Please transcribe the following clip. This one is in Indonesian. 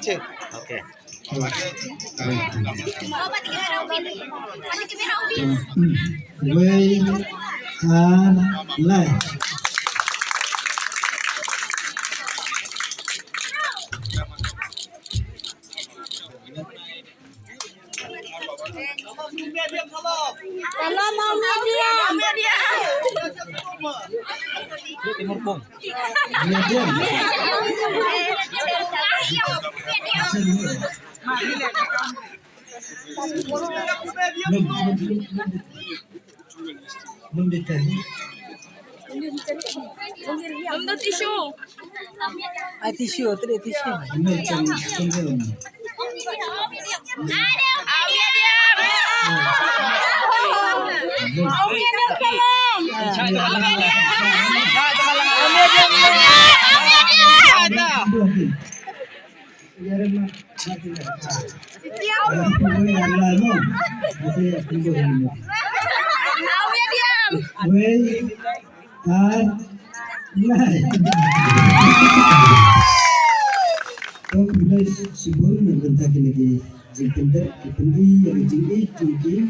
पीछे okay Way and light. Kalau mau media. timur pung Medium. Belum dikasih. Untuk tisu. Tisu, tadi tisu. Ini cenderung. Sebelum nanti lagi jengkel, kependi yang jengki.